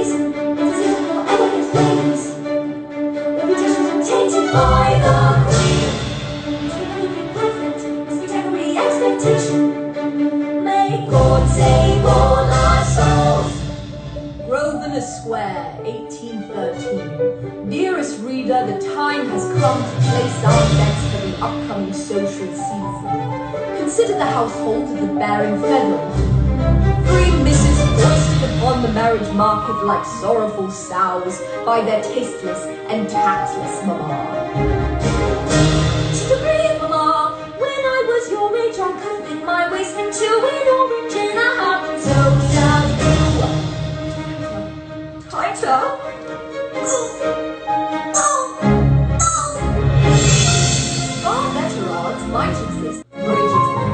season, there's even more elegant ladies. Reputations are tainted by the queen. To be perfect is the every expectation. May God save all our souls. Grosvenor Square, 1813. Dearest reader, the time has come to place our bets for the upcoming social season. Consider the households of the bearing Featherington. 3 misses foisted upon the marriage market like sorrowful sows by their tasteless and tactless mamma. To agree, mamma, when I was your age, I could fit my waist into an orange in a hat, and so shall you. Tighter? Far better odds might exist. Bridgerton,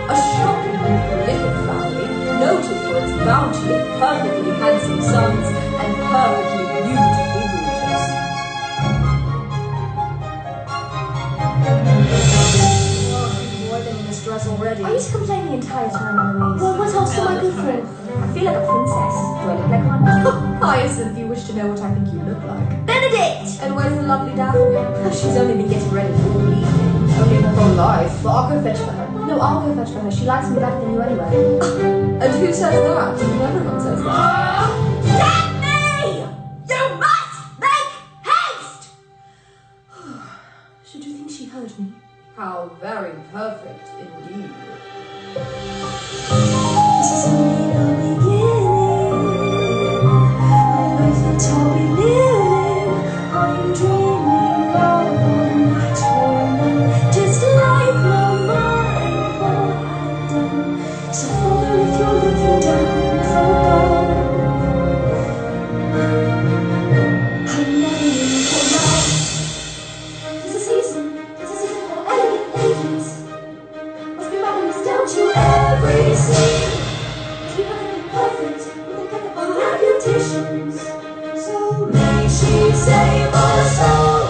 a shockingly prolific family, noted for its bounty of perfectly handsome sons and perfectly beautiful daughters. More than in this dress already. I used to complain the entire time, Eloise. Well, what else am I good for? I feel like a princess. Do I look like one? Hyacinth, you wish to know what I think you look like. Benedict! And where's the lovely Daphne? She's only been getting ready for all evening. Only her whole life. But I'll go fetch for her. No, I'll go fetch for her. She likes me better than you anyway. And who says that? Everyone says that. Daphne! You must make haste! Should you think she heard me? How very perfect indeed. This is only the beginning. My life is all we living. I'm dreaming of a natural love, just like Mama and Papa had done. So follow if you're looking down from above. I'm longing for love. There's a season for elegant ladies. Must be marvelous down to every scene. To be perfect with impeccable reputations. So may she save our soul.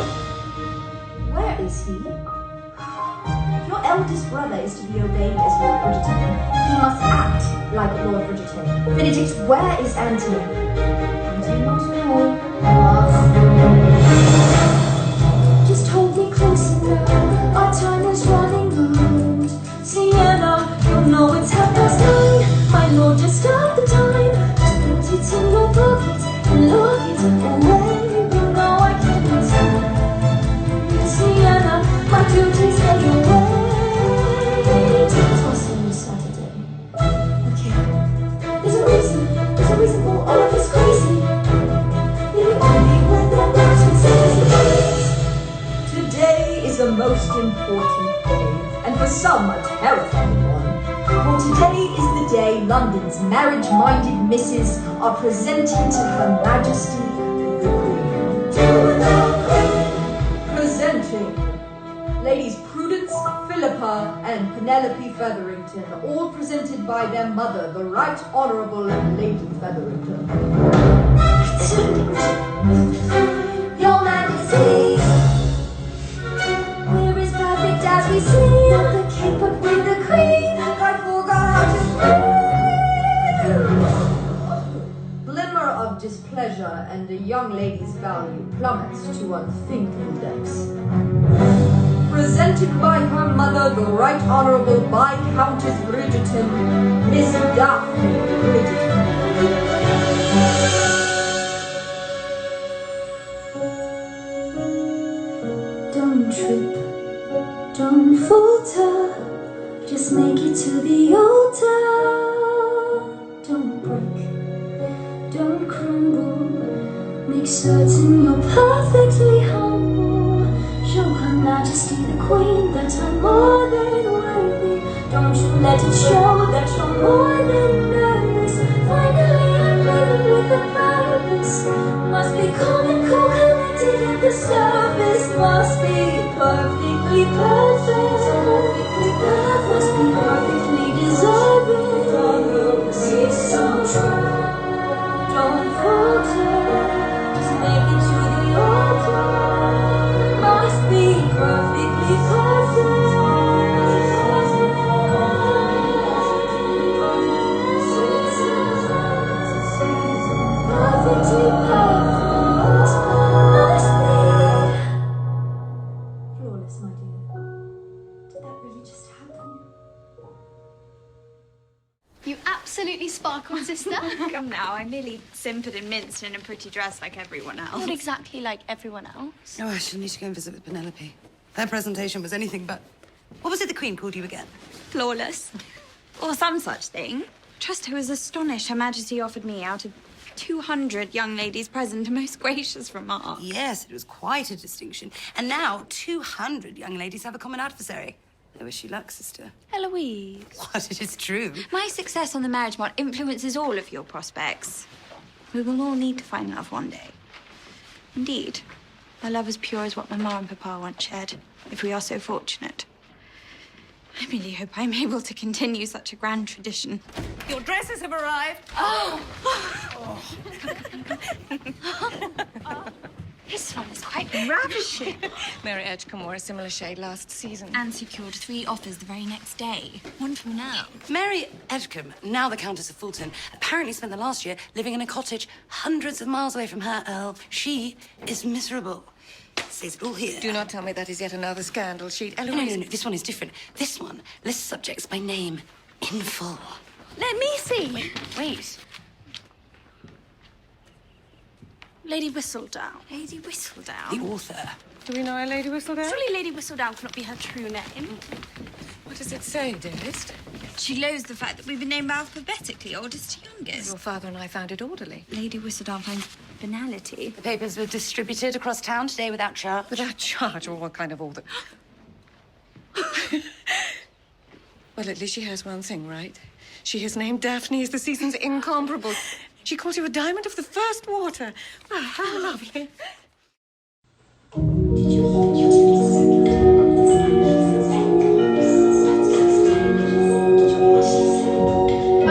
Where is he? Your eldest brother is to be obeyed as Lord Bridgerton. He must act like Lord Bridgerton. Benedict, where is Antony? I do not know. Just hold me closer now. Our time is running out. Sienna, you'll know it's 9:30. My lord, just stop the time. Just put it in your pocket and look it away. You know I can't tell. Sienna, my duties lay away. I'll see you Saturday. Okay. There's a reason for all of this crazy. Maybe only when the mountain says please. Today is a most important day, and for some a terrifying one. For today is the day London's marriage-minded misses are presenting to Her Majesty the Queen. Presenting Ladies Prudence, Philippa, and Penelope Featherington, all presented by their mother, the Right Honourable Lady Featherington. Your Majesty, we're as perfect as we see. Not the king, but with the queen. I forgot how to scream. Glimmer of displeasure and a young lady's value plummets to unthinkable depths. Presented by her mother, the Right Honourable Viscountess Bridgerton, Miss Daphne Bridgerton. Don't trip, don't falter, just make it to the altar. Don't break, don't crumble, make certain you're perfectly humble. Show Her Majesty the Queen that I'm more than worthy. Don't you let it show that you're more than nervous. Finally I'm living with a purpose. Must be calm and cool, collected at the surface. Must be perfectly perfect. Must be perfectly deserving. Be so true. Don't falter, just make it to the altar. Must be perfectly perfect. So sparkle, sister. Come now, I merely simpered and minced in a pretty dress like everyone else. Not exactly like everyone else. Oh, I shall need to go and visit with Penelope. Her presentation was anything but... What was it the Queen called you again? Flawless. Or some such thing. Trust I was astonished Her Majesty offered me out of 200 young ladies present a most gracious remark. Yes, it was quite a distinction. And now 200 young ladies have a common adversary. I wish you luck, sister. Eloise. What? It is true. My success on the marriage mart influences all of your prospects. We will all need to find love one day. Indeed, a love as pure as what Mamma and Papa once shared, if we are so fortunate. I really hope I'm able to continue such a grand tradition. Your dresses have arrived. This one is quite ravishing. Mary Edgecombe wore a similar shade last season. And secured 3 offers the very next day. One from now. Mary Edgecombe, now the Countess of Fulton, apparently spent the last year living in a cottage hundreds of miles away from her Earl. She is miserable. It says it all here. Do not tell me that is yet another scandal sheet. No, Eloise. no, this one is different. This one lists subjects by name in full. Let me see. Wait. Lady Whistledown. Lady Whistledown. The author. Do we know our Lady Whistledown? Surely Lady Whistledown cannot be her true name. What does it say, dearest? She loathes the fact that we've been named alphabetically, oldest to youngest. Your father and I found it orderly. Lady Whistledown finds banality. The papers were distributed across town today without charge. Without charge, or what kind of order? Well, at least she has one thing right. She has named Daphne as the season's incomparable. She calls you a diamond of the first water. Oh, how lovely.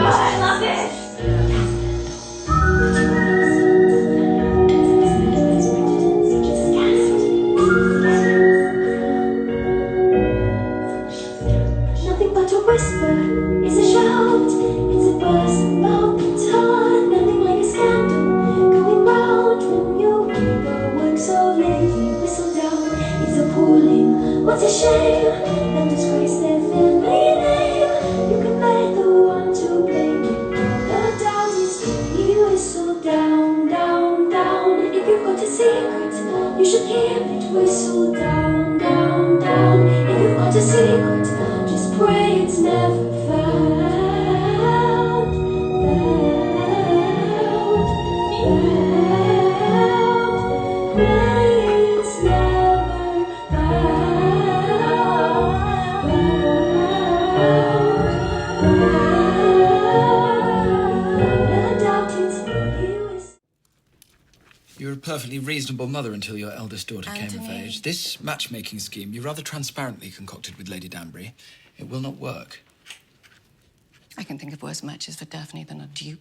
I love it! Nothing but a whisper, it's a shout, it's a buzz about the time. Nothing like a scandal going round when you hear the works of Lady Whistledown. It's appalling, what a shame, that disgrace their family name. You can bet the one to blame the doubt is he whistle down, down, down. If you've got a secret, you should keep it. Whistle down, down, down. If you've got a secret, just pray it's never found. Pray it's never You were a perfectly reasonable mother until your eldest daughter came of Anthony. age. This matchmaking scheme you rather transparently concocted with Lady Danbury. It will not work. I can think of worse matches for Daphne than a duke.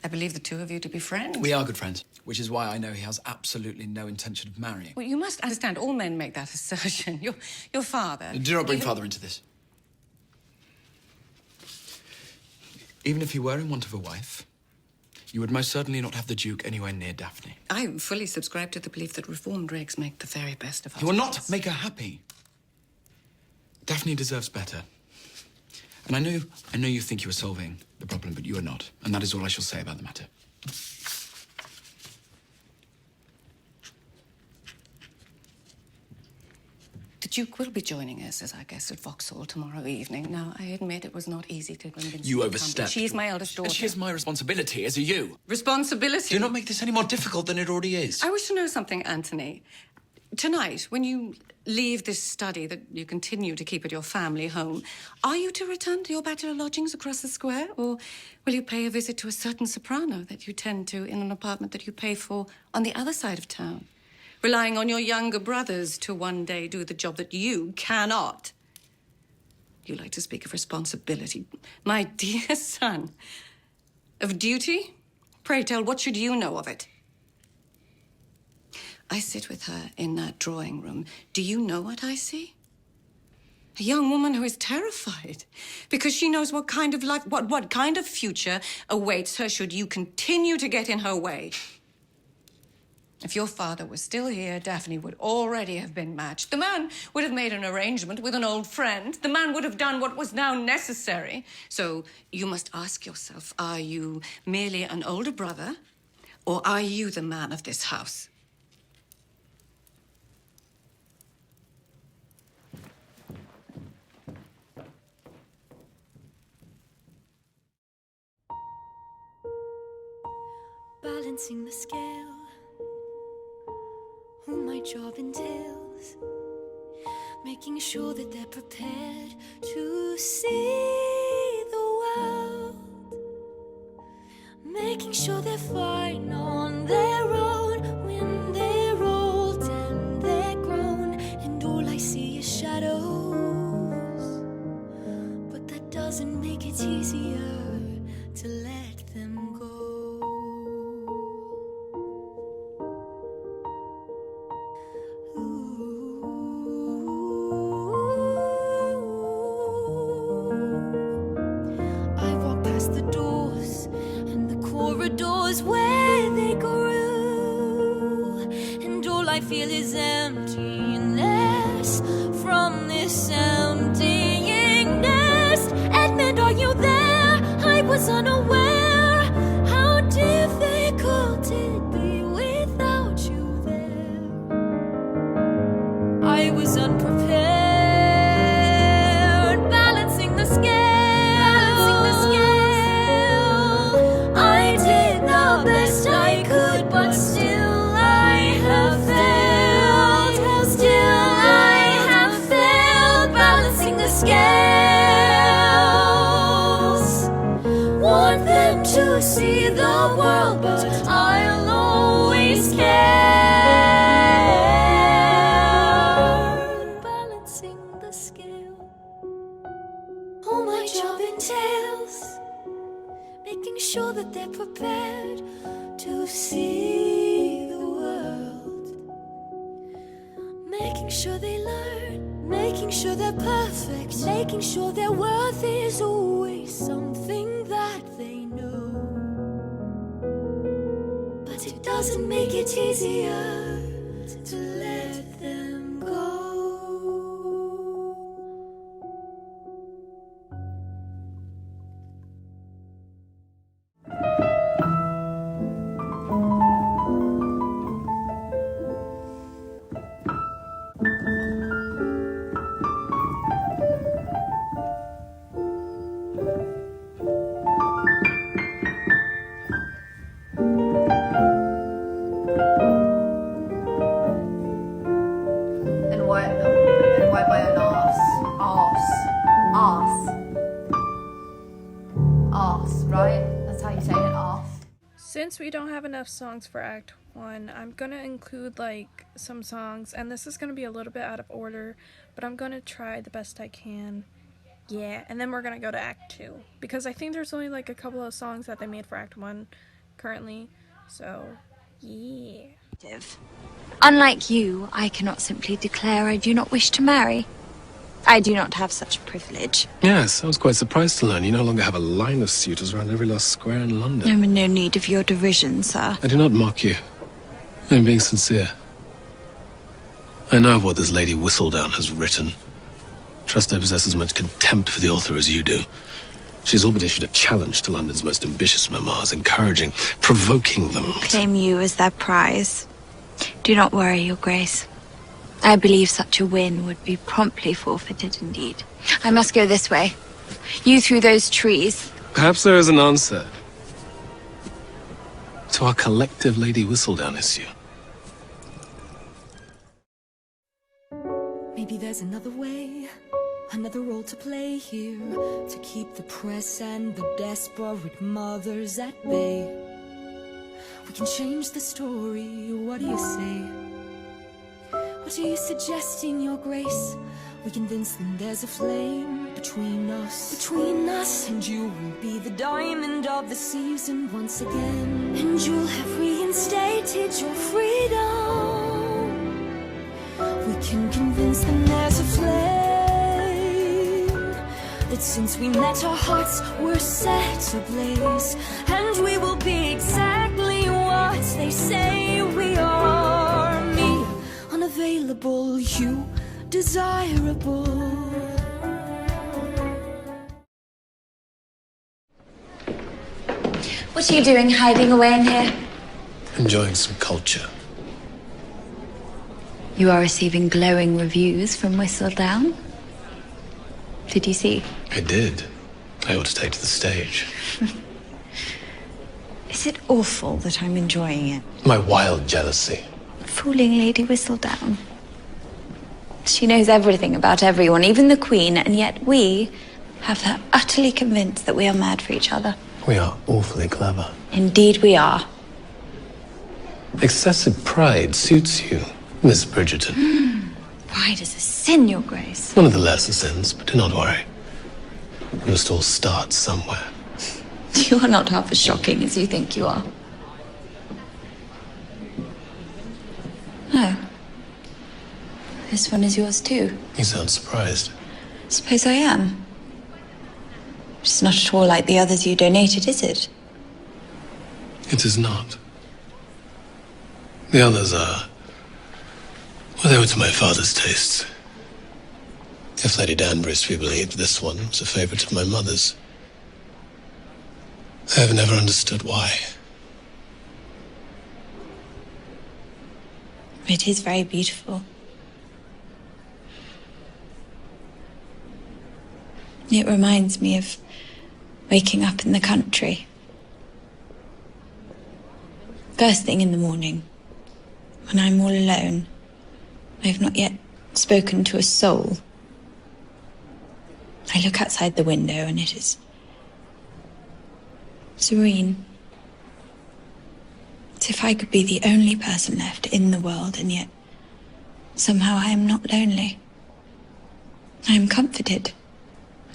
I believe the two of you to be friends. We are good friends, which is why I know he has absolutely no intention of marrying. Well, you must understand, all men make that assertion. Your father... Do not bring even- father into this. Even if he were in want of a wife, you would most certainly not have the Duke anywhere near Daphne. I fully subscribe to the belief that reformed rakes make the very best of us. He will not make her happy. Daphne deserves better. And I know you think you are solving the problem, but you are not. And that is all I shall say about the matter. The Duke will be joining us as our guest at Vauxhall tomorrow evening. Now, I admit it was not easy to convince You him to come, overstepped. but she is my eldest daughter. And she is my responsibility, as are you. Responsibility? Do not make this any more difficult than it already is. I wish to know something, Anthony. Tonight, when you leave this study that you continue to keep at your family home, are you to return to your bachelor lodgings across the square? Or will you pay a visit to a certain soprano that you tend to in an apartment that you pay for on the other side of town? Relying on your younger brothers to one day do the job that you cannot. You like to speak of responsibility. My dear son. Of duty? Pray tell, what should you know of it? I sit with her in that drawing room. Do you know what I see? A young woman who is terrified because she knows what kind of life, what kind of future awaits her should you continue to get in her way. If your father was still here, Daphne would already have been matched. The man would have made an arrangement with an old friend. The man would have done what was now necessary. So you must ask yourself, are you merely an older brother, or are you the man of this house? Balancing the scale, all my job entails making sure that they're prepared to see the world, making sure they're fine on their own when they're old and they're grown, and all I see is shadows, but that doesn't make it easier to let them go. Where they grew, and all I feel is emptiness from this emptying nest. Edmund, are you there? I was unaware how difficult it'd be without you there. I was unprepared, balancing the scale. Best I could, but still I have failed. Still I have failed, balancing the scales. Want them to see the world, but I'll always care. Balancing the scale. All my job entails making sure that they're prepared to see the world, making sure they learn, making sure they're perfect, making sure their worth is always something that they know. But it doesn't make it easier to let them go. Since we don't have enough songs for Act 1, I'm gonna include like some songs, and this is gonna be a little bit out of order, but I'm gonna try the best I can. Yeah, and then we're gonna go to Act 2, because I think there's only like a couple of songs that they made for Act 1 currently, so yeah. Unlike you, I cannot simply declare I do not wish to marry. I do not have such a privilege. Yes, I was quite surprised to learn you no longer have a line of suitors around every last square in London. I'm in no need of your derision, sir. I do not mock you. I'm being sincere. I know what this Lady Whistledown has written. Trust I possess as much contempt for the author as you do. She's all but issued a challenge to London's most ambitious memoirs, encouraging, provoking them. Claim you as their prize. Do not worry, Your Grace. I believe such a win would be promptly forfeited indeed. I must go this way. You through those trees. Perhaps there is an answer to our collective Lady Whistledown issue. Maybe there's another way, another role to play here, to keep the press and the desperate mothers at bay. We can change the story, what do you say? What are you suggesting, Your Grace? We convince them there's a flame between us, and you will be the diamond of the season once again, and you'll have reinstated your freedom. We can convince them there's a flame, that since we met our hearts were set ablaze, and we will be exactly what they say we are. available, you desirable. What are you doing hiding away in here? Enjoying some culture. You are receiving glowing reviews from Whistledown. Did you see? I did. I ought to take to the stage. Is it awful that I'm enjoying it? My wild jealousy. Fooling Lady Whistledown. She knows everything about everyone, even the Queen, and yet we have her utterly convinced that we are mad for each other. We are awfully clever. Indeed we are. Excessive pride suits you, Miss Bridgerton. Pride is a sin, Your Grace. One of the lesser sins, but do not worry. We must all start somewhere. You are not half as shocking as you think you are. Oh. This one is yours too. You sound surprised. Suppose I am. It's not at all like the others you donated, is it? It is not. The others are... well, they were to my father's tastes. If Lady Danbury's to be believed, this one was a favourite of my mother's. I have never understood why. It is very beautiful. It reminds me of waking up in the country. First thing in the morning, when I'm all alone, I have not yet spoken to a soul. I look outside the window and it is serene. As if I could be the only person left in the world, and yet somehow I am not lonely. I am comforted,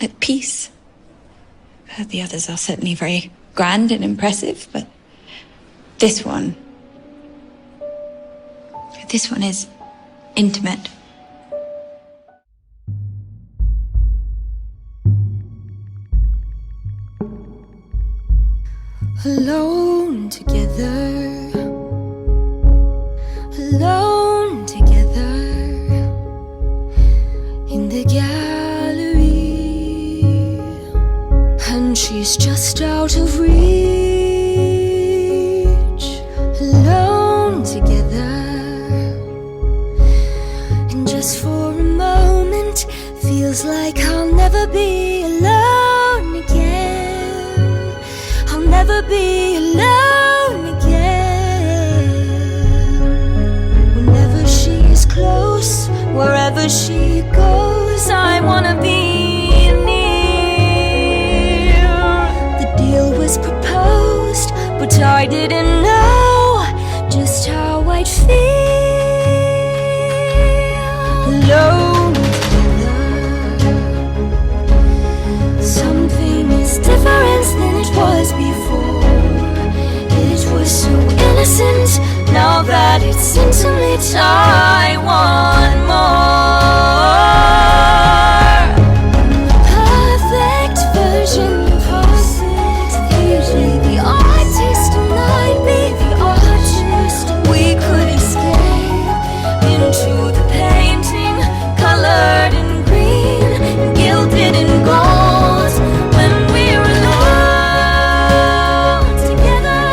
at peace. The others are certainly very grand and impressive, but this one is intimate. Alone together, alone together, in the gallery, and she's just out of reach. Alone together, and just for a moment, feels like I'll never be alone again. I'll never be alone again. Whenever she is close, wherever she goes, I wanna be near. The deal was proposed, but I didn't know just how I'd feel. Alone together, something is different than it was before. It was so innocent. Now that it's intimate, I want more. Perfect version of us. Usually the artist and I'd be the artist. We could escape into the painting, colored in green, gilded in gold. When we're alone together,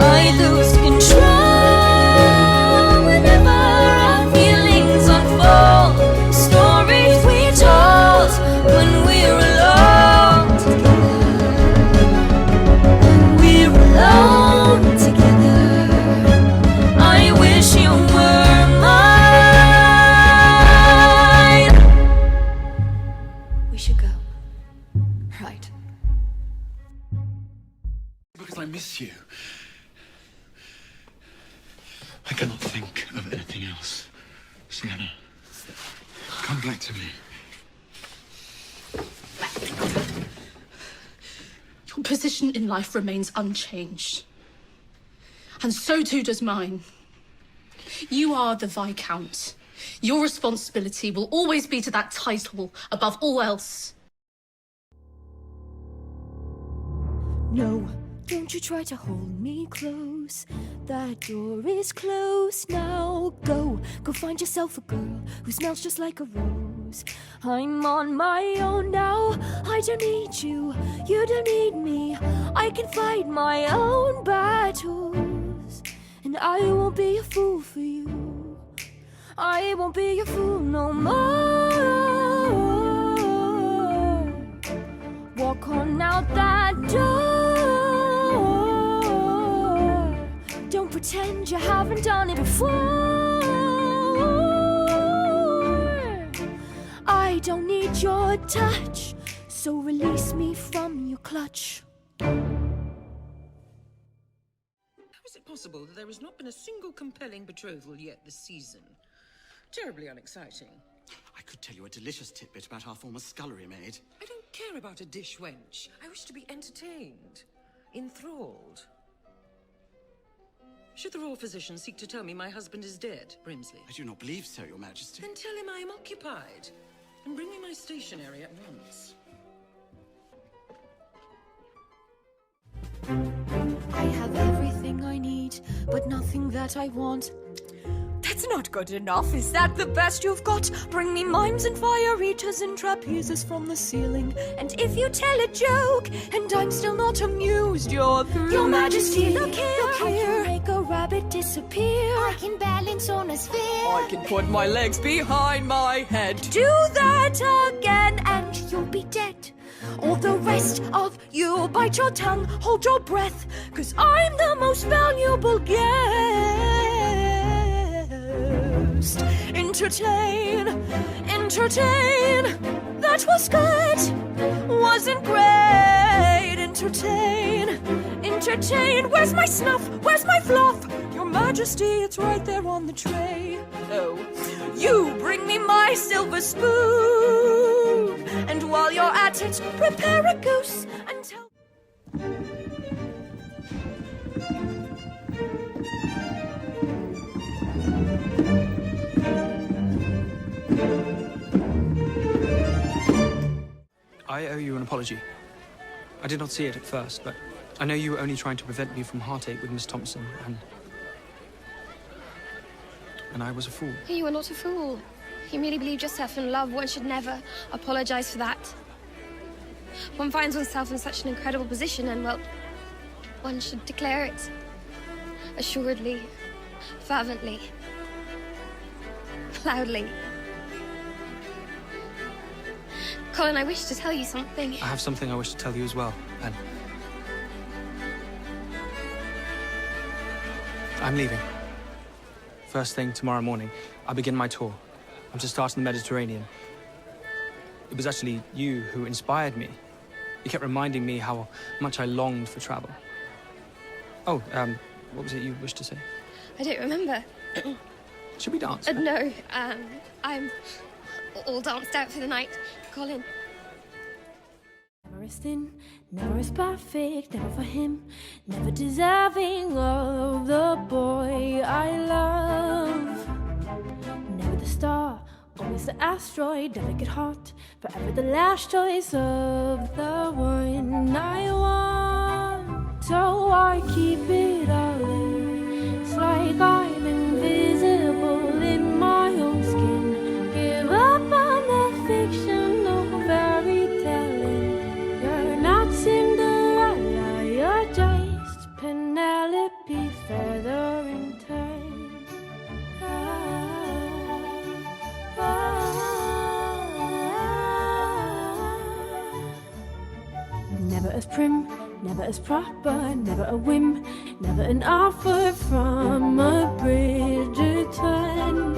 I lose control. Whenever our feelings unfold, stories we told. When we're alone together, when we're alone together, I wish you were mine. We should go. Right. Because I miss you. I cannot think of anything else. Sienna, come back to me. Your position in life remains unchanged. And so too does mine. You are the Viscount. Your responsibility will always be to that title above all else. No, Don't you try to hold me close. That door is closed now. Go find yourself a girl who smells just like a rose. I'm on my own now. I don't need you, you don't need me. I can fight my own battles, and I won't be a fool for you. I won't be a fool no more. Walk on out that door. Don't pretend you haven't done it before. I don't need your touch, so release me from your clutch. How is it possible that there has not been a single compelling betrothal yet this season? Terribly unexciting. I could tell you a delicious tidbit about our former scullery maid. I don't care about a dish wench. I wish to be entertained, enthralled. Should the royal physician seek to tell me my husband is dead, Brimsley? I do not believe so, Your Majesty. Then tell him I am occupied, and bring me my stationery at once. I have everything I need, but nothing that I want. That's not good enough. Is that the best you've got? Bring me mimes and fire eaters and trapezes from the ceiling. And if you tell a joke and I'm still not amused, you're through. Your Majesty, look here. I can make a rabbit disappear. I can balance on a sphere. I can put my legs behind my head. Do that again and you'll be dead. All the rest of you, bite your tongue, hold your breath, 'cause I'm the most valuable guest. Entertain, entertain. That was good, wasn't great. Entertain, entertain. Where's my snuff? Where's my fluff? Your Majesty, it's right there on the tray. Oh, you bring me my silver spoon. And while you're at it, prepare a goose and tell... I owe you an apology. I did not see it at first, but I know you were only trying to prevent me from heartache with Miss Thompson, and I was a fool. You were not a fool. You merely believed yourself in love. One should never apologize for that. One finds oneself in such an incredible position, and, well, one should declare it. Assuredly, fervently, loudly. Colin, I wish to tell you something. I have something I wish to tell you as well, Pen. I'm leaving. First thing tomorrow morning, I begin my tour. I'm to start in the Mediterranean. It was actually you who inspired me. You kept reminding me how much I longed for travel. Oh, what was it you wished to say? I don't remember. Should we dance? No, I'm all danced out for the night. Colin. Never is thin, never is perfect, never for him, never deserving of the boy I love. Never the star, always the asteroid, delicate heart, forever the last choice of the one I want. So I keep it all in. It's like I'm invisible in my own skin. Give up on the fictional fairy telling. You're not Cinderella, you're just Penelope Featherington. Never as prim, never as proper, never a whim, never an offer from a Bridgerton.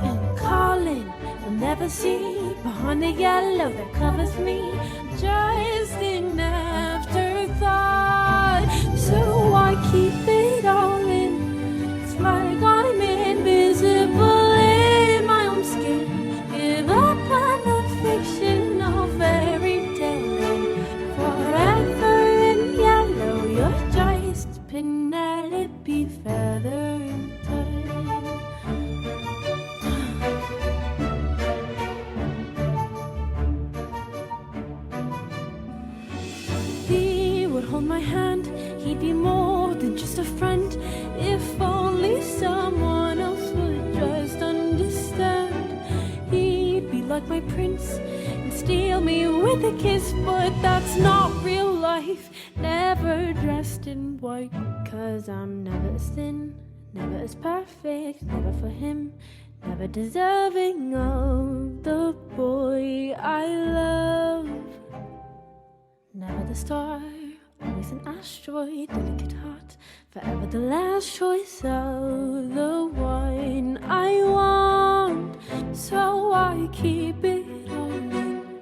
And Colin, you'll never see behind the yellow that covers me, just an afterthought. So I keep it all in. It's like I'm invisible in my own skin. Give up on the fictional fairy tale. Forever in yellow, you're just Penelope Featherington. He would hold my hand understand. He'd be more than just a friend. If only someone else would just understand. He'd be like my prince and steal me with a kiss. But that's not real life. Never dressed in white. 'Cause I'm never as thin, never as perfect, never for him, never deserving of the boy I love. Never the star, always an asteroid, delicate heart, forever the last choice of the one I want. So I keep it all in.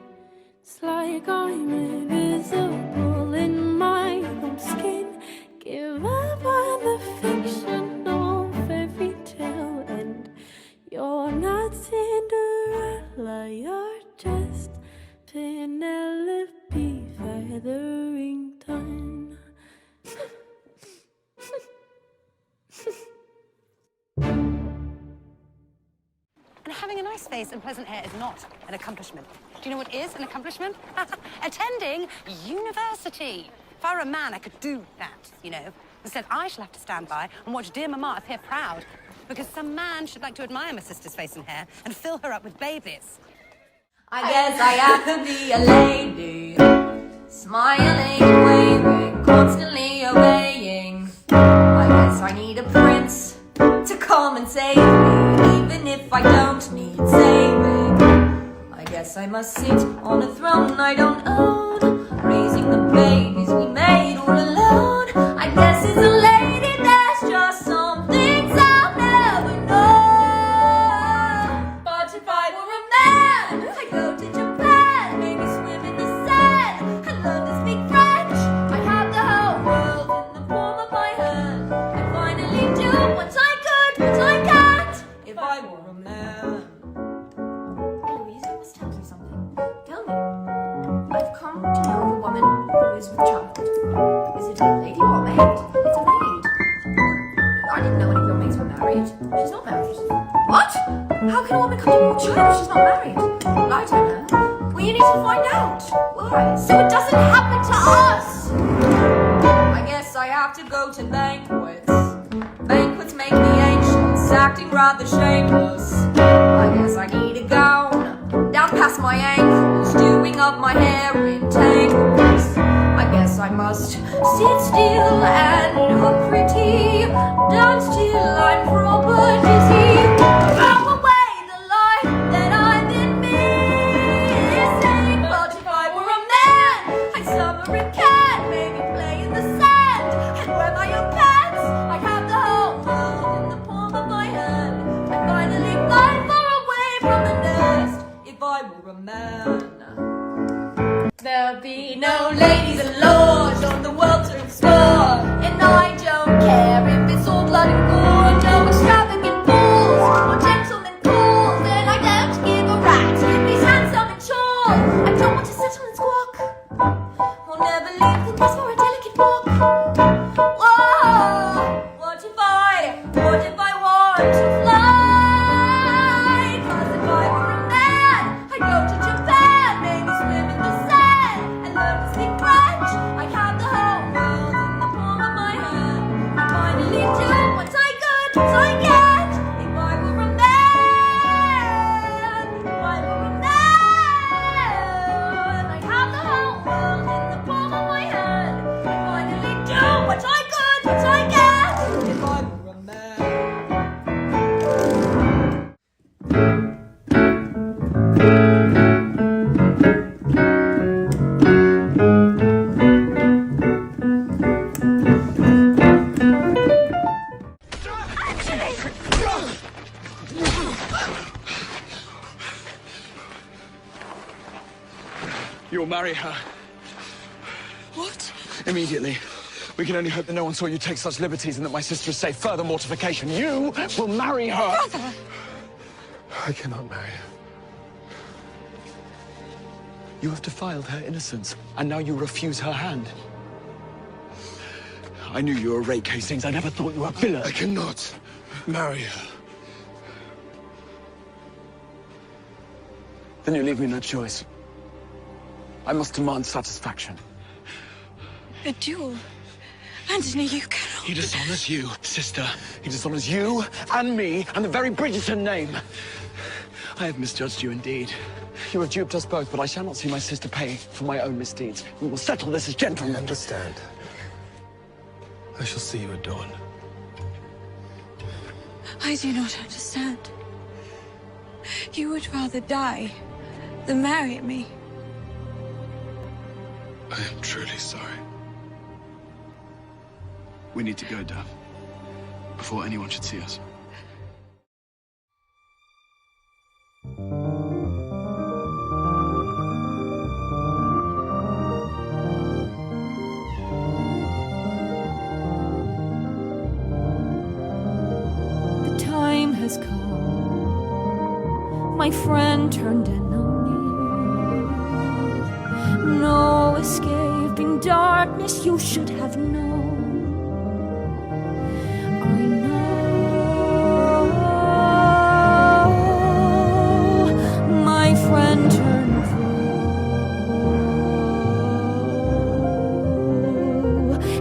It's like I'm invisible in my own skin. Give up on the fictional fairy tale end. You're not Cinderella, you're just Penelope Featherington. And having a nice face and pleasant hair is not an accomplishment. Do you know what is an accomplishment? Attending university. If I were a man, I could do that, you know. Instead, I shall have to stand by and watch dear Mama appear proud because some man should like to admire my sister's face and hair and fill her up with babies. I guess I have to be a lady, smiling, waving, constantly obeying. I guess I need a prince to come and save me, even if I don't need saving. I guess I must sit on a throne I don't own, raising the babies we made all alone. I guess as a lady there's just some things I'll never know. But if I were a man, I'd go to Japan, maybe swim in the sand, and learn to speak French. I'd have the whole world in the palm of my hand, and finally do what I could, but I can't. If I were a man. Eloise, I must tell you something. Tell me. I've come to know a woman who is with child. Is it a lady or a maid? It's a maid. I didn't know any of your maids were married. She's not married. What? How can a woman come to know a child if she's not married? Well, I don't know. Well, you need to find out. Why? So it doesn't happen to us! I guess I have to go to banquets. Banquets make me anxious, acting rather shameless. I guess I need a gown, down past my ankles, doing up my hair in tangles. I guess I must sit still and look pretty, dance till I'm proper dizzy. Throw away the life that I've been missing. But if I were a man, I'd summer in Cannes, maybe play in the sand, and wear my own pants. I'd have the whole world in the palm of my hand, and finally fly far away from the nest. If I were a man, there'll be no ladies and lords on the world to explore, and I don't care if it's all blood and gore. No extravagant balls or gentlemen calls, and I don't give a rat if he's handsome and tall. I don't want to settle and squawk, or never leave the nest for a delicate walk. Whoa, what if I want to fly? 'Cause if I were a man, I'd go to Japan, maybe swim in the sand, and learn to speak French. I'd have the whole world in the palm of my hand, and finally do what I could, what I can't. If I were a man, if I were a man, I'd have the whole world in the palm of my hand, and finally do what I could, what I can't. If I were a man. You'll marry her. What? Immediately. We can only hope that no one saw you take such liberties and that my sister is safe. Further mortification. You will marry her. Brother! I cannot marry her. You have defiled her innocence, and now you refuse her hand. I knew you were a rake, Hastings. I never thought you were a villain. I cannot marry her. Then you leave me no choice. I must demand satisfaction. A duel? Anthony, you cannot. He dishonors you, sister. He dishonors you and me and the very Bridgerton name. I have misjudged you indeed. You have duped us both, but I shall not see my sister pay for my own misdeeds. We will settle this as gentlemen. I understand. I shall see you at dawn. I do not understand. You would rather die than marry me. I am truly sorry. We need to go, Dad. Before anyone should see us. The time has come. My friend turned enemy. No escape in darkness, you should have known. I know my friend turned foe.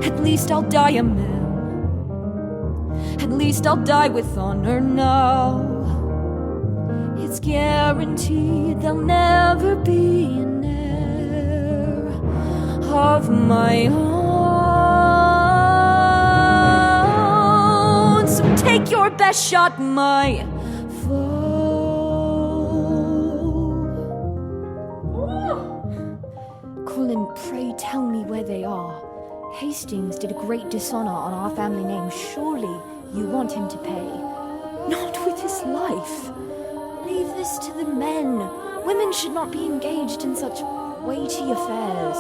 At least I'll die a man. At least I'll die with honor now. It's guaranteed there'll never be an heir of my own. So take your best shot, my foe. Colin, pray tell me where they are. Hastings did a great dishonor on our family name. Surely you want him to pay. Not with his life. Leave this to the men. Women should not be engaged in such weighty affairs.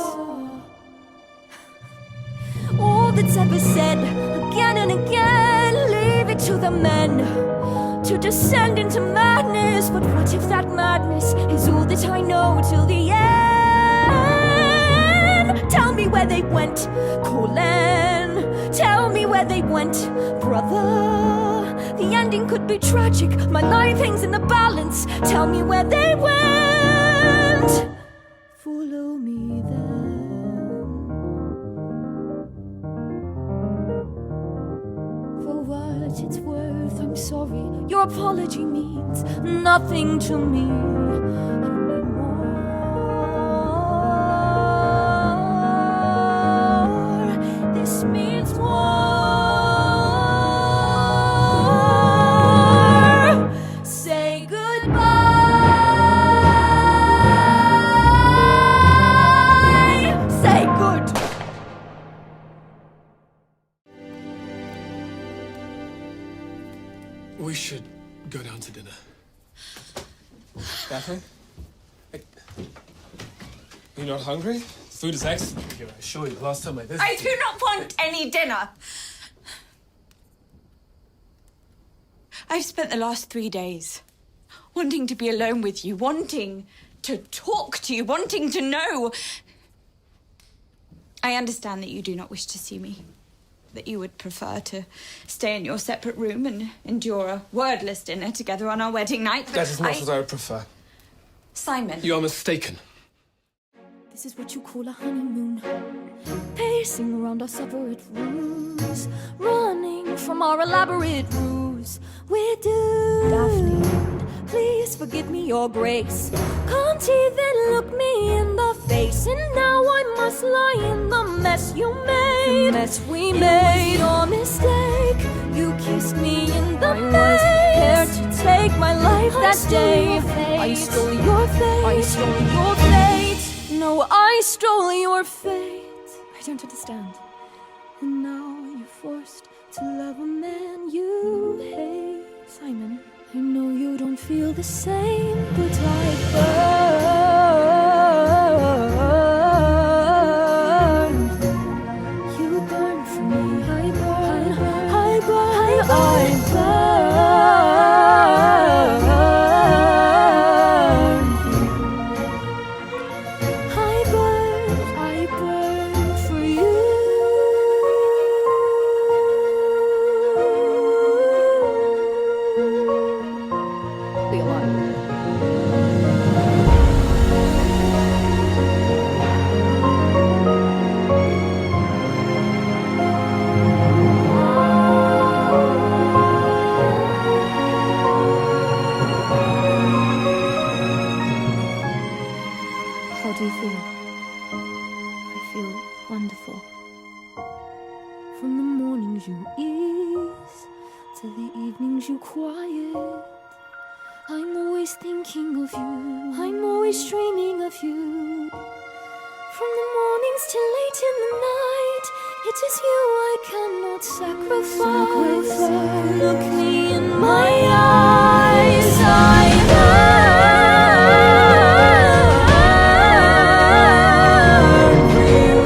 All that's ever said, again and again, leave it to the men to descend into madness. But what if that madness is all that I know till the end? Tell me where they went, Colin. Tell me where they went, brother. The ending could be tragic. My life hangs in the balance. Tell me where they went. Follow me then. For what it's worth, I'm sorry. Your apology means nothing to me anymore. This means war. Say goodbye. Say good. We should go down to dinner. Daphne? You're not hungry? Food is excellent here, I assure you. Last time I visited... I do not want any dinner. I've spent the last 3 days wanting to be alone with you, wanting to talk to you, wanting to know. I understand that you do not wish to see me, that you would prefer to stay in your separate room and endure a wordless dinner together on our wedding night. But That is not what I would prefer. Simon. You are mistaken. This is what you call a honeymoon. Pacing around our separate rooms, running from our elaborate ruse. We do. Daphne, please forgive me your grace. Can't even look me in the face, and now I must lie in the mess you made. The mess we made. It was your mistake. You kissed me in the face. Prepared to take my life that day. I stole your fate. I stole your fate. No, I stole your fate. I don't understand. And now you're forced to love a man you hate. Simon, I know you don't feel the same, but I burn. You burn for me. I burn. I burn. I burn. mornings you ease, to the evenings you quiet. I'm always thinking of you, I'm always dreaming of you. From the mornings till late in the night, it is you I cannot sacrifice. Look me in my eyes, I burn for you,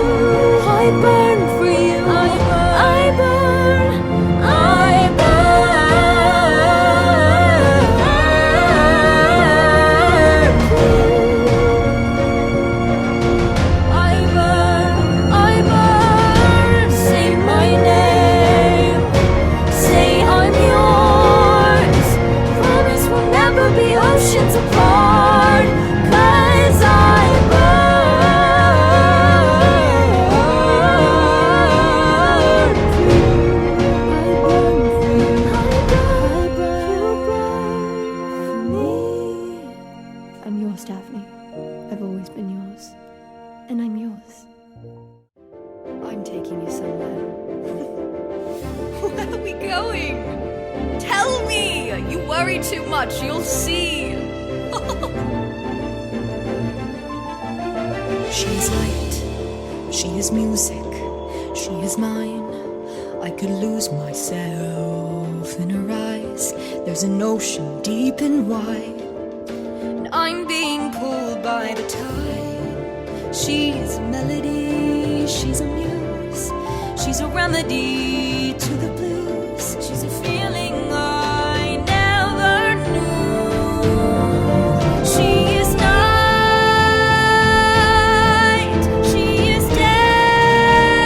I burn for you, I burn, I burn for you. I burn, say my name, say I'm yours. Promise we'll never be oceans apart, 'cause I burn for you. I burn for me. I'm yours, Daphne. I've always been yours. And I'm yours. I'm taking you somewhere. Where are we going? Tell me! You worry too much, you'll see. She is light, she is music, she is mine. I could lose myself in her eyes. There's an ocean deep and wide, and I'm being pulled by the tide. She is a melody, she's a muse, she's a remedy to the blues. She's a feeling I never knew. She is night, she is day,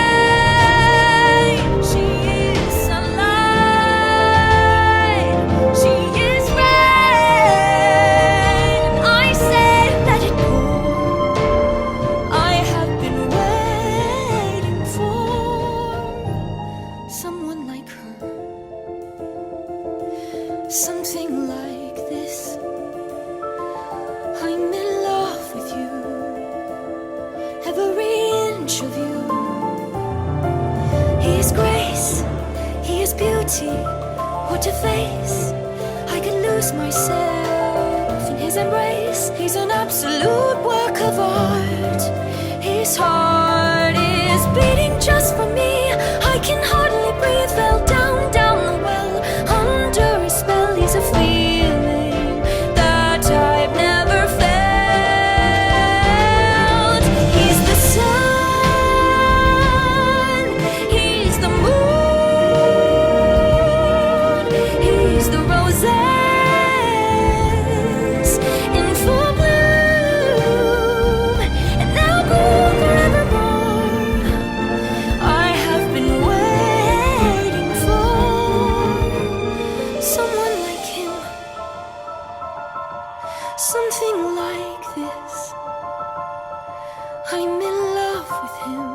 she is sunlight, she is rain. And I said, let it pour. I have been waiting for someone like her, something like this. I'm in love with you, every inch of you. He is grace, he is beauty, what a face. I could lose myself in his embrace. He's an absolute work of art. His heart is beating just for me. I can hardly breathe, fell down, down the well, under his spell. He's a feeling that I've never felt. He's the sun, he's the moon, he's the roses in full bloom, and they'll bloom forevermore. I have been waiting for someone like him, something like this. I'm in love with him,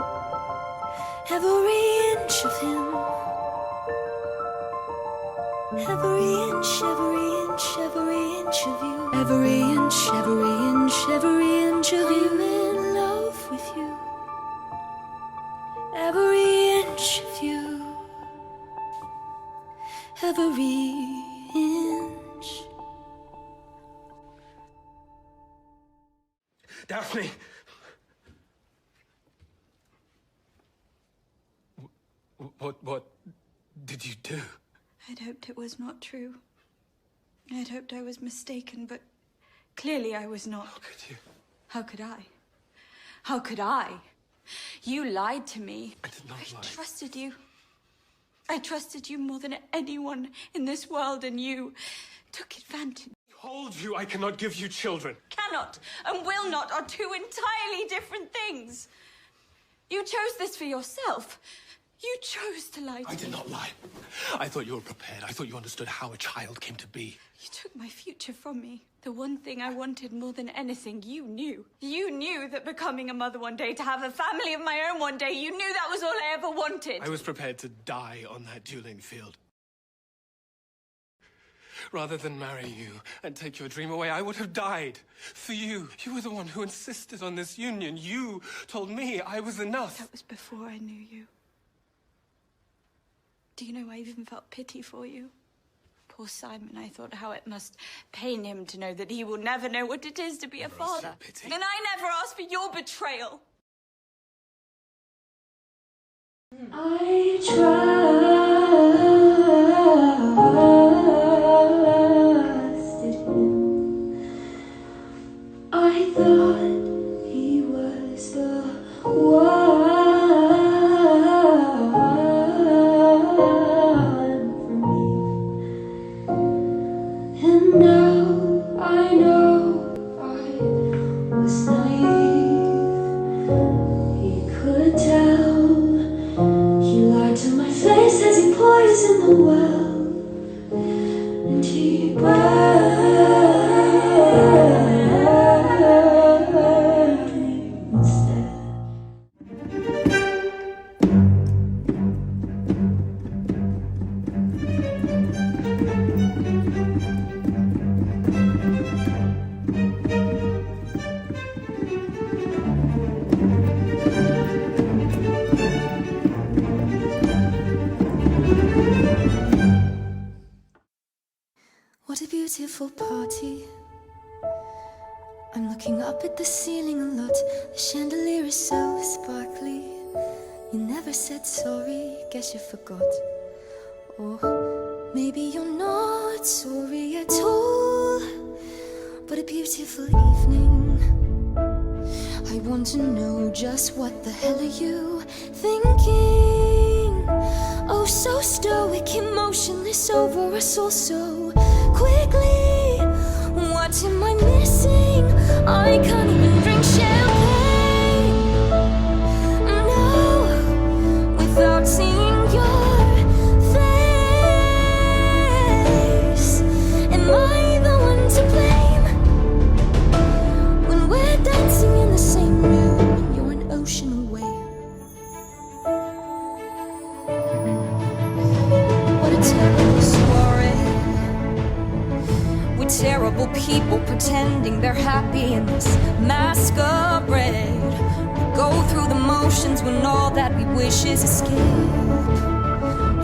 every inch of him, every inch, every inch, every inch of you, every inch, every inch, every inch of you. I'm in love with you, every inch of you, every inch. Daphne! What did you do? I'd hoped it was not true. I'd hoped I was mistaken, but clearly I was not. How could you? How could I? How could I? You lied to me. I did not lie. I trusted you. I trusted you more than anyone in this world, and you took advantage. I told you I cannot give you children. Cannot and will not are two entirely different things. You chose this for yourself. You chose to lie to me. I did not lie. I thought you were prepared. I thought you understood how a child came to be. You took my future from me. The one thing I wanted more than anything, you knew. You knew that becoming a mother one day, to have a family of my own one day, you knew that was all I ever wanted. I was prepared to die on that dueling field. Rather than marry you and take your dream away, I would have died for you. You were the one who insisted on this union. You told me I was enough. That was before I knew you. Do you know, I even felt pity for you. Poor Simon, I thought how it must pain him to know that he will never know what it is to be a father. And I never asked for your betrayal. I trusted him. I thought he was the one for me. And now I know I was naive. He could tell. He lied to my face as he poisoned the well, and he burned me instead. What a beautiful party. I'm looking up at the ceiling a lot. The chandelier is so sparkly. You never said sorry, guess you forgot. Or maybe you're not sorry at all. But a beautiful evening. I want to know just what the hell are you thinking? Oh, so stoic, emotionless over us all so quickly. What am I missing? I can't even drink champagne. No, without seeing your face. Am I the one to blame when we're dancing in the same room and you're an ocean away? What a terrible soiree. We're terrible people pretending they're happy in this masquerade. We go through the motions when all that we wish is escape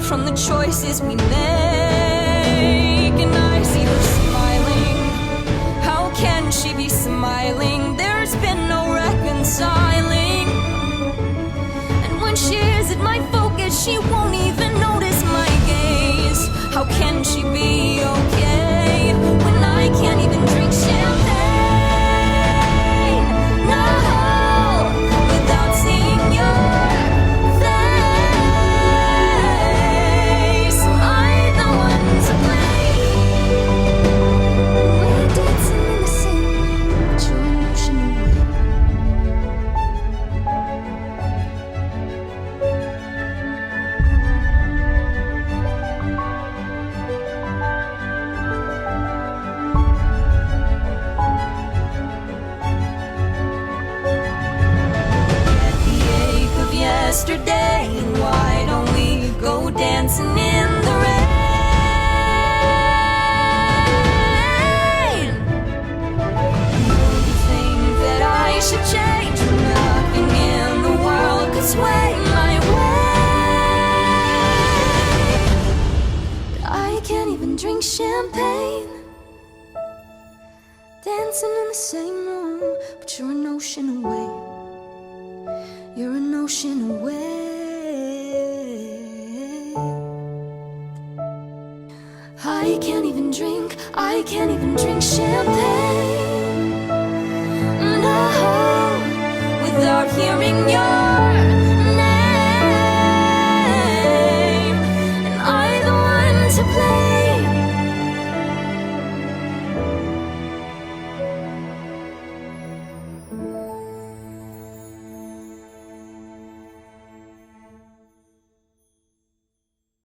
from the choices we make. And I see her smiling. How can she be smiling? There's been no reconciling. And when she is at my focus, she won't even notice my gaze. How can she be okay when I can't even drink champagne? No, without seeing your face. Am I the one to blame? We're dancing in the same room, but you're an ocean away. Yesterday, and why don't we go dancing in the rain? You think that I should change? Nothing in the world could sway my way. But I can't even drink champagne. Dancing in the same room, but you're an ocean away. You're an ocean away. I can't even drink champagne.